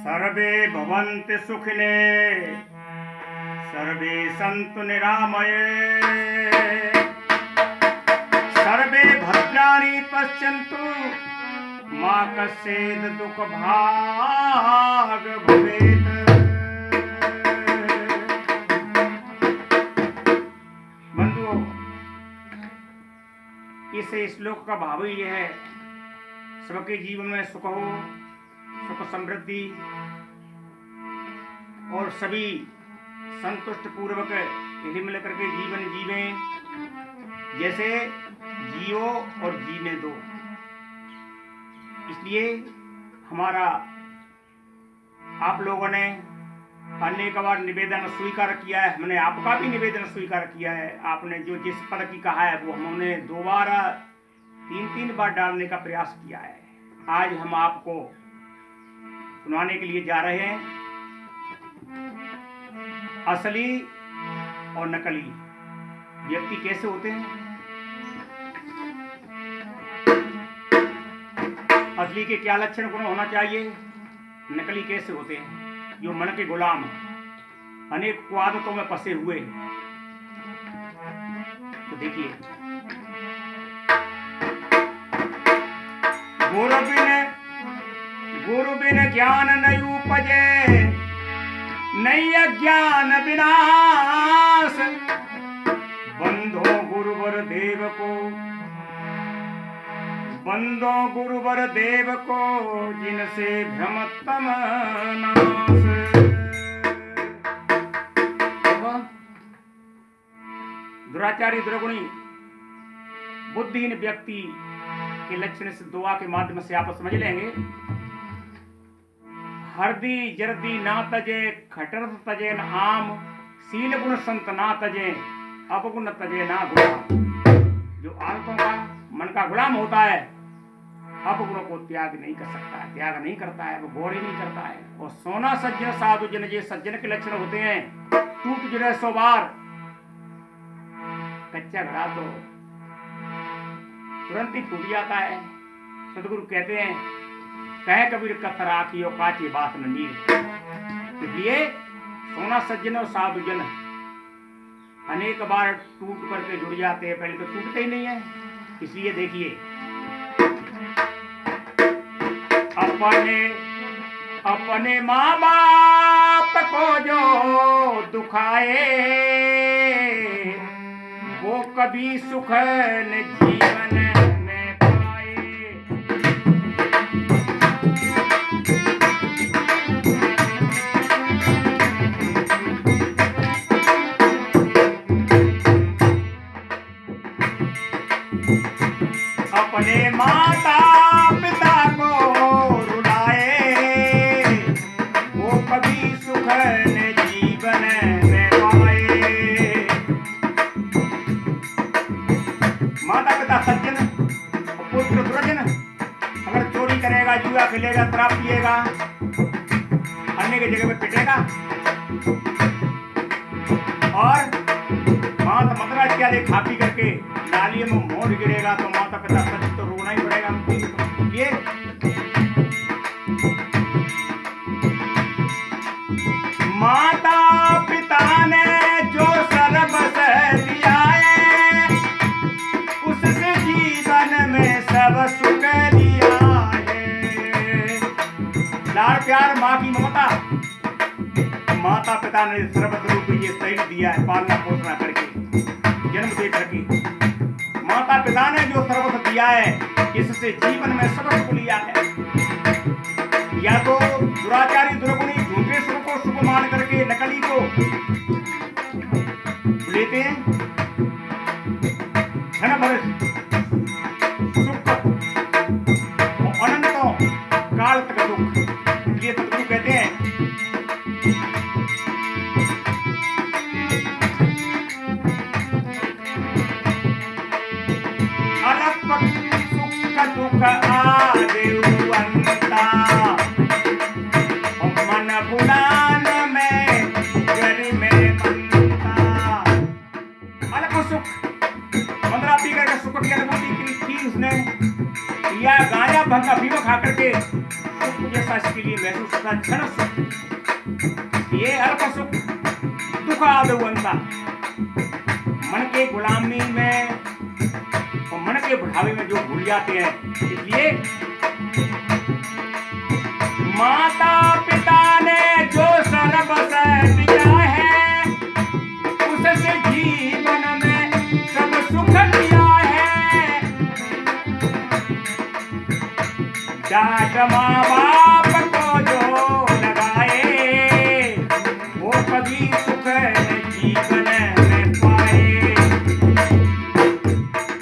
सर्वे भवन्ति सुखिने सर्वे सन्तु निरामये सर्वे भद्राणि पश्यन्तु मा कश्चित् दुःखभाग् भवेत्। बंधुओं, इस श्लोक का भाव ही यह है, सबके जीवन में सुख हो, सुख समृद्धि और सभी संतुष्ट पूर्वक हिल मिल करके जीवन जीवें, जैसे जियो और जीने दो। इसलिए हमारा आप लोगों ने अनेक बार निवेदन स्वीकार किया है, हमने आपका भी निवेदन स्वीकार किया है। आपने जो जिस पद की कहा है वो हमने 2 बार 3 बार डालने का प्रयास किया है। आज हम आपको सुनाने के लिए जा रहे हैं असली और नकली व्यक्ति कैसे होते हैं। असली के क्या लक्षण गुण होना चाहिए, नकली कैसे होते हैं। जो मन के गुलाम अनेक आदतों में फंसे हुए, तो देखिए, गुरु बिन ज्ञान नहीं उपजे, नहीं अज्ञान विनाश। बंधो गुरुवर देव को, बंदो गुरुवर देव को, जिनसे भ्रमतम नाश। दुराचारी दुर्गुणी बुद्धिहीन व्यक्ति के लक्षण से दुआ के माध्यम से आप समझ लेंगे। हरदी जरदी ना तजे, खटर तजे न आम, सील गुण संत ना तजे, अपगुण तजे ना गुलाम। जो आदतों का मन का गुलाम होता है, अपगुणों को त्याग नहीं कर सकता है, त्याग नहीं करता है, वो गौर ही नहीं करता है। और सोना सज्जन साधु जन, ये सज्जन के लक्षण होते हैं। टूट जुड़े 100 बार, कच्चा घड़ा तो तुरंत ही टूट जाता है। सदगुरु कहते हैं, कहे कबीर कथर आखियो काची बात न नीर। इसलिए सोना सज्जन और साधु जन अनेक बार टूट करके जुड़ जाते हैं, पहले तो टूटते ही नहीं है। इसलिए देखिए, अपने माँ बाप को जो दुखाए, वो कभी सुख न जीवन में पाए। अपने माता पिता को रुलाए, वो कभी सुख न जीवन में पाए। माता पिता सज्जन और पुत्र दुर्जन, अगर चोरी करेगा, जुआ खेलेगा, शराब पिएगा, अन्य की जगह पे पिटेगा और मात मदरा इत्यादि खा पी करके नाली में मोड़ गिरेगा, तो माता पिता सज्जन तो रोना ही पड़ेगा। ये माता पिता ने जो सर्वस्व दिया है, उससे जीवन में सब सुख दिया है। लाड़ प्यार माँ की ममता, माता पिता ने सर्वस्व रूप ये शरीर दिया है, पालना पोषण करके, जन्म दे करके। माता पिता ने जो सर्वस्व दिया है, इससे जीवन में सब सुख लिया है। या तो दुराचारी दुर्गुणी झूठे सुख को सुख मान करके नकली को लेते हैं, क्षण भर सुख और अनंतों काल तक दुख। ये सदगुरु कहते हैं, अलग सुख दुख आदेवंता, मन बुलान में गरी में मनता। अलग सुख, मंदरा पी करके सुख की अनुभूति की उसने, या गांजा भंग अफीम खा करके सुख जैसा इसके लिए महसूस सक्षण ये अल्प सुख दुख आदवंता मन के गुलामी में और मन के बढ़ावे में जो भूल जाते हैं। इसलिए माता पिता ने जो सर्वस दिया है उससे जीवन में सब सुख दिया है। डांट माँ बाप को जो लगाए वो कभी सुख जीवन में पाए।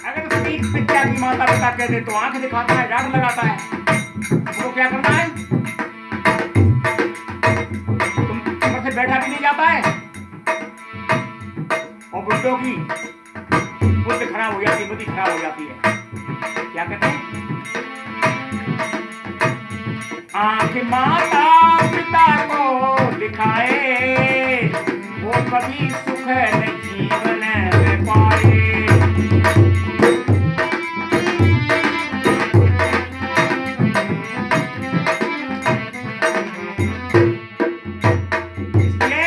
अगर उसकी पिता की माता पिता कहते तो आंख दिखाता है, डांट लगाता है, वो क्या करना है? तुम से बैठा भी नहीं जाता है और बुड्ढों की बुद्धि खराब हो जाती है, बुद्धि खराब हो जाती है। क्या कहते हैं? आंख माता पिता को दिखाए वो कभी सुख जीवन में पाए। इसलिए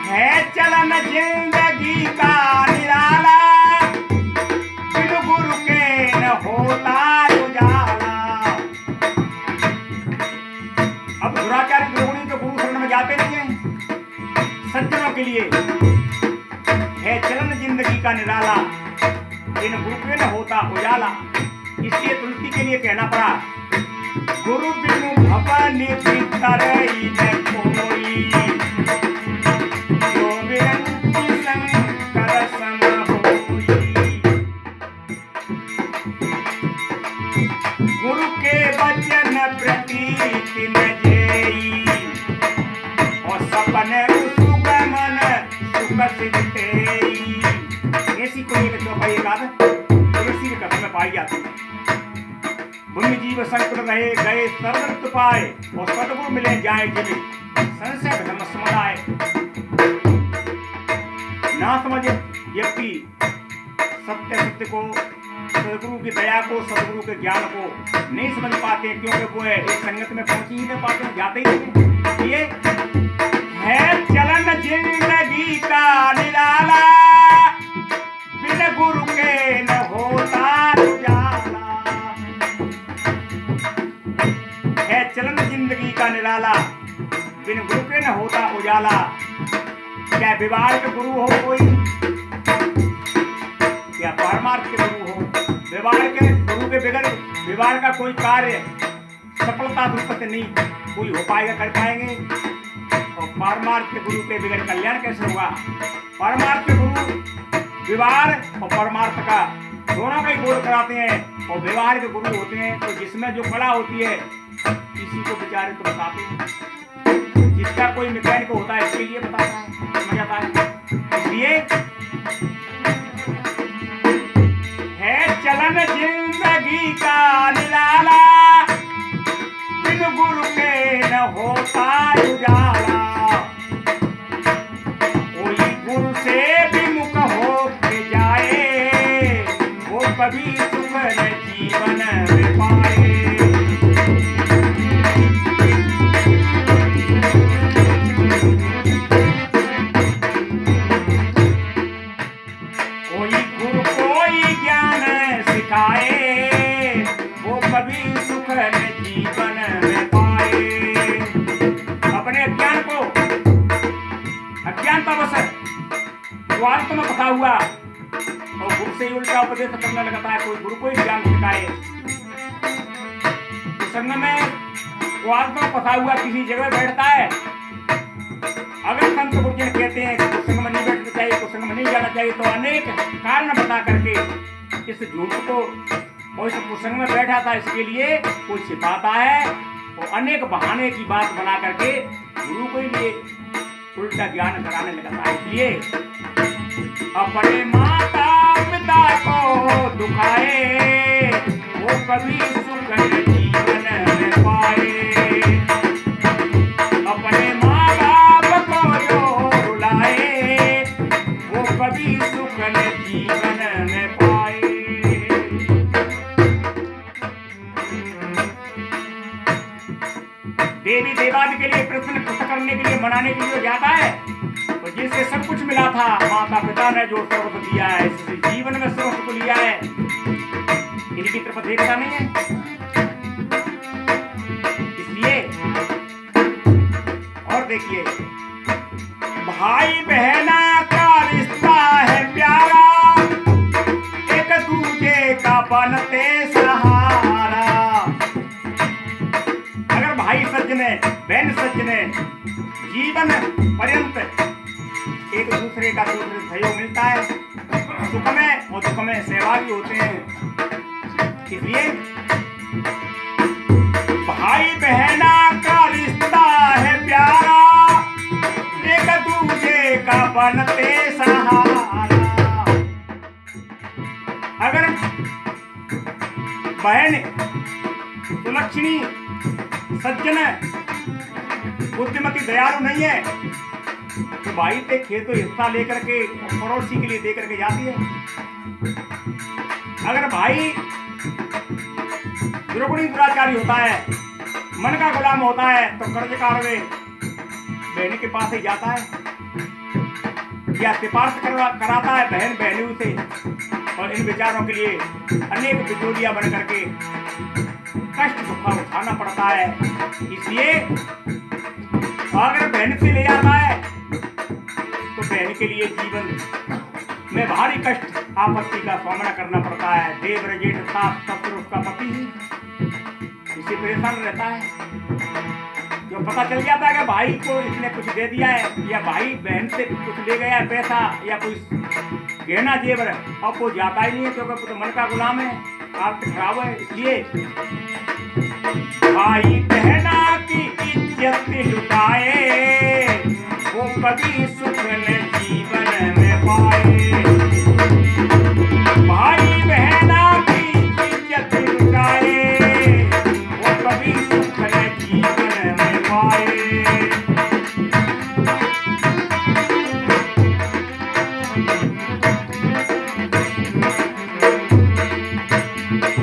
है चलन जिंदगी का निराला बिन गुरु के न होता उजाला। अब दुराचारी द्रोणी तो गुरु शरण में जाते नहीं है। सज्जनों के लिए है चलन जिंदगी का निराला बिन गुरु के न होता उजाला। इसलिए तुलसी के लिए कहना पड़ा गुरु बिनु भवन तरई न कोई जो विरंती शंकर सम होई। गुरु के वचन प्रतीति न जेई और सपने सुगमन सुख सिद्धेई। ऐसी कोई एक चौपाई तुलसी के कथन में पाई जाती है। भूमि जीव संकट रहे गए सर्वत्र पाए और सदगुरु मिले जाए जिन्हें संशय धर्म समुदाय। ना समझे व्यक्ति सत्य सत्य को, सदगुरु की दया को, सदगुरु के ज्ञान को नहीं समझ पाते, क्योंकि वो एक संगत में पहुंच ही नहीं पाते, जाते ही नहीं। ये है चलन जिंदगी का निराला बिन गुरु के न होता उजाला। है चलन जिंदगी का निराला बिन गुरु के न होता उजाला। क्या व्यवहार के गुरु हो कोई, क्या परमार्थ के गुरु हो? व्यवहार के गुरु के बगैर व्यवहार का कोई कार्य सफलता उत्पत्ति नहीं कोई हो पाएगा, कर पाएंगे। और परमार्थ के गुरु के बगैर कल्याण कैसे होगा? परमार्थ के गुरु व्यवहार और परमार्थ का दोनों का ही बोध कराते हैं और व्यवहार के गुरु होते हैं। तो जिसमें जो कला होती है किसी को बेचारे तो बताते हैं, जिसका कोई मैकेनिक होता है इसके लिए बताता है, समझ आता है। इसलिए है चलन जिंदगी का निराला बिन गुरु के न होता उजाला। कोई गुरु से विमुख हो के जाए वो कभी सुख न जीवन में पाए। वो कभी सुख जीवन में पाए। अपने अज्ञान को अज्ञानतावश स्वार्थ में फंसा हुआ और गुरु से ही उल्टा उपदेश करने लगता है। कोई गुरु को ही ज्ञान सिखाए तो संग में स्वार्थ में फंसा हुआ किसी जगह बैठता है। अगर संत गुरुजन कहते हैं कि संग में नहीं बैठना चाहिए, तो संग में नहीं जाना चाहिए, तो अनेक कारण बता करके इस झूठ को और इस कुसंग में बैठा था इसके लिए कोई छिपाता है और अनेक बहाने की बात बना करके गुरु को ही लिए उल्टा ज्ञान कराने लगता है। इसलिए अपने माता पिता को दुखाए वो कभी सुख जीवन में पाए। अपने माँ बाप को जो रुलाए वो कभी सुख जीवन में पाए। देवी देवादि के लिए प्रश्न खुश करने के लिए, मनाने के लिए जाता है, तो जिससे सब कुछ मिला था माता पिता ने जो सर्वस्व दिया है, इससे जीवन में सर्वस्व को लिया है, इनकी तरफ देखता नहीं है। इसलिए और देखिए, भाई बहना का रिश्ता है प्यारा, एक दूजे का बनते सहारा। अगर भाई सज्जने बहन सज्जने जीवन पर्यंत एक दूसरे का सहयोग मिलता है, सुख में और दुख में सहभागी होते हैं। इसलिए भाई बहना का रिश्ता है प्यारा, एक दूजे का बनते सहारा। अगर बहन सुलक्षणी सज्जन बुद्धिमती दयालु नहीं है, तो भाई पे खेतों हिस्सा लेकर के पड़ोसी के लिए दे करके जाती है। अगर भाई दुर्गुणी दुराचारी होता है, मन का गुलाम होता है, तो कर्ज कारवे बहन के पास ही जाता है या सिफारिश कराता है बहन बहनों से, और इन विचारों के लिए अनेक बिचौलिया बन करके कष्ट दुख उठाना पड़ता है। इसलिए अगर बहन से ले जाता है तो बहन के लिए जीवन में भारी कष्ट आपत्ति का सामना करना पड़ता है। देवर जेठ सास ससुर उसका पति ही इसे परेशान रहता है। जो पता चल जाता है कि भाई को इसने कुछ दे दिया है या भाई बहन से कुछ ले गया है, पैसा या कोई गहना जेवर, अब वो जाता ही नहीं है क्योंकि तो मन का गुलाम है, आर्थिक खराब है। इसलिए भाई बहना की इज्जत लुटाए, वो कभी सुख न जीवन में पाए। भाई बहना की इज्जत लुटाए, वो कभी सुख न जीवन में पाए।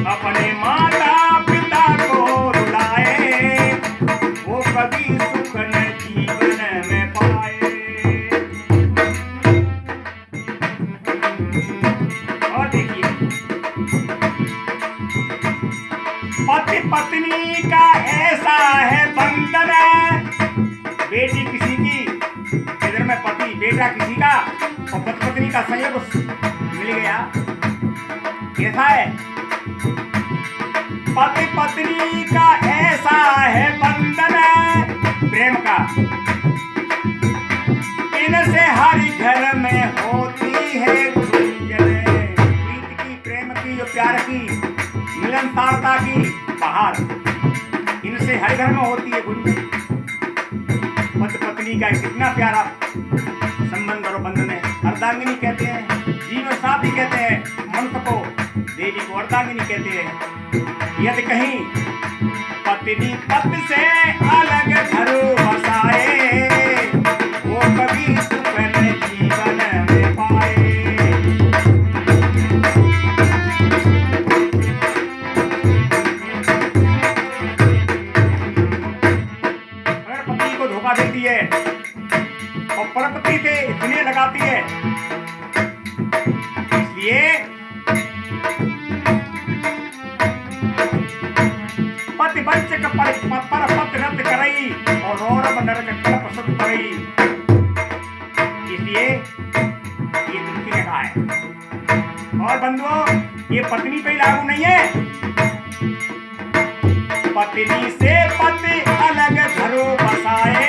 अपने माता पिता को रुलाए, वो कभी सुख न जीवन में पाए। और देखिए, पति पत्नी का ऐसा है बंधन, बेटी किसी की, इधर में पति बेटा किसी का, और पति पत्नी का संयोग मिल गया, कैसा है? पति पत्नी का ऐसा है बंधन प्रेम का, इनसे हर घर में होती है गुंजन। प्रीति की, प्रेम की, जो प्यार की, मिलनसारता की बहार, इनसे हर घर में होती है गुंजन। पति पत्नी का कितना प्यारा संबंध और बंधन है। अर्धांगिनी कहते हैं, जीवन साथी कहते हैं, मनुष्य को देवी को अर्धांगिनी कहते हैं। यदि कहीं पत्नी पति से अलग घर बसाए, वो कभी सुख न जीवन में पाए। अगर पत्नी को धोखा देती है और परपति से इतने लगाती है, इसलिए पति वंचक पर पति रद्द करई और रौरव नरक कल्प सत करई। इसलिए ये तुलसी ने कहा है। और बंधुओं, ये पत्नी पे लागू नहीं है। पत्नी से पति अलग घरों बसाए,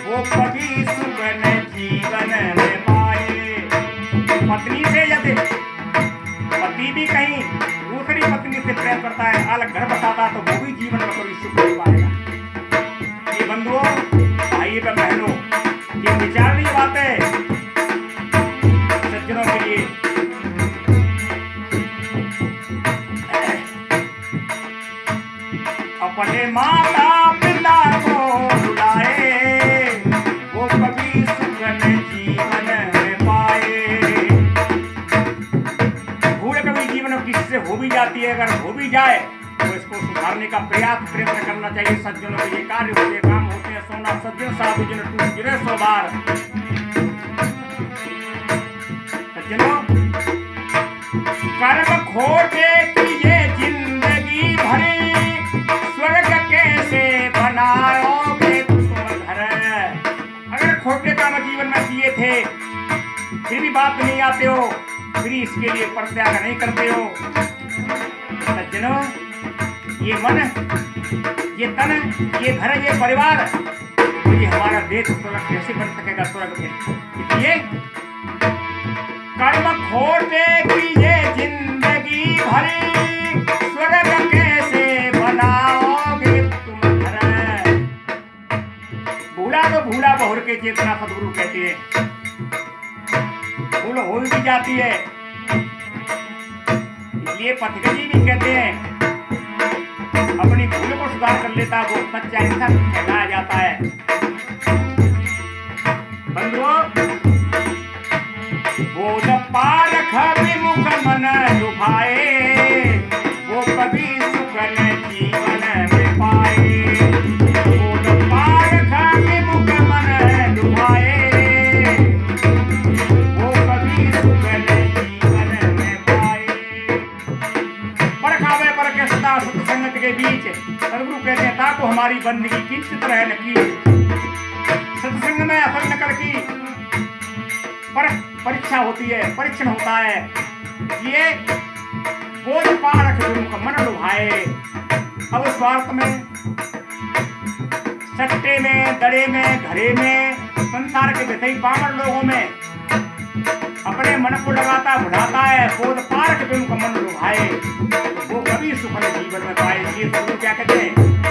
वो कभी सुख न जीवन में पाए। पत्नी से यदि पति भी कहीं दूसरी पत्नी से प्रेम करता है, अलग घर बसाता है, तो वो भी जीवन में कभी सुख नहीं पाएगा। ये बंधुओं, भाई बहनों, ये विचारनीय बात है सज्जनों के लिए। अपने माता पिता को रुलाए, वो कभी सुख न जीवन में पाए। भूल कभी जीवन में किसी से हो भी जाती है, अगर हो भी जाए तो इसको सुधारने का प्रयत्न करना चाहिए। सज्जनों के ये कार्य होते हैं, काम होते हैं। सोना सज्जन साधु जन टूट गिरे 100 बार। सज्जनों, कर्म खोटे की ये जिंदगी भरी, स्वर्ग कैसे बनाओगे तुम घर। अगर खोटे काम जीवन में किए थे फिर भी बात नहीं आते हो, फिर इसके लिए परित्याग नहीं करते हो। सज्जनों, ये मन, ये तन, ये घर, ये परिवार, तो ये हमारा देश स्वर्ग कैसे बन सकेगा स्वर्ग में। इसलिए कर्म खोटे की ये जिंदगी भरी, स्वर्ग कैसे बनाओगे तुम घर। भूला तो भूला बहुर के चेतना, सदगुरु कहते हैं। भूल हो भी जाती है, इसलिए पथिकजी भी कहते हैं अपनी भूल को सुधार कर लेता वो सच्चा इंसान कहलाया जाता है। बंधुओं, बोध पारख विमुख मन लुभाए, वो कभी सुख न जीवन में पाए। बोध पारख विमुख मन लुभाए, वो कभी सुख न जीवन में पाए। परखावे पर के सदा सत्संगत के बीच सदगुरु कहते हैं ताको हमारी बंदगी किंचित रह न की। सत्संग में असल नकल की परीक्षा होती है, परीक्षण होता है। ये बोझ पारख विमुख मन लुभाए। अब स्वार्थ में, सट्टे में, दड़े में, घरे में, संसार के विषयी पामर लोगों में अपने मन को लगाता बुढ़ाता है। बोध पारख विमुख मन लुभाए, वो कभी सुख न जीवन में पाए। ये सदगुरु क्या कहते हैं?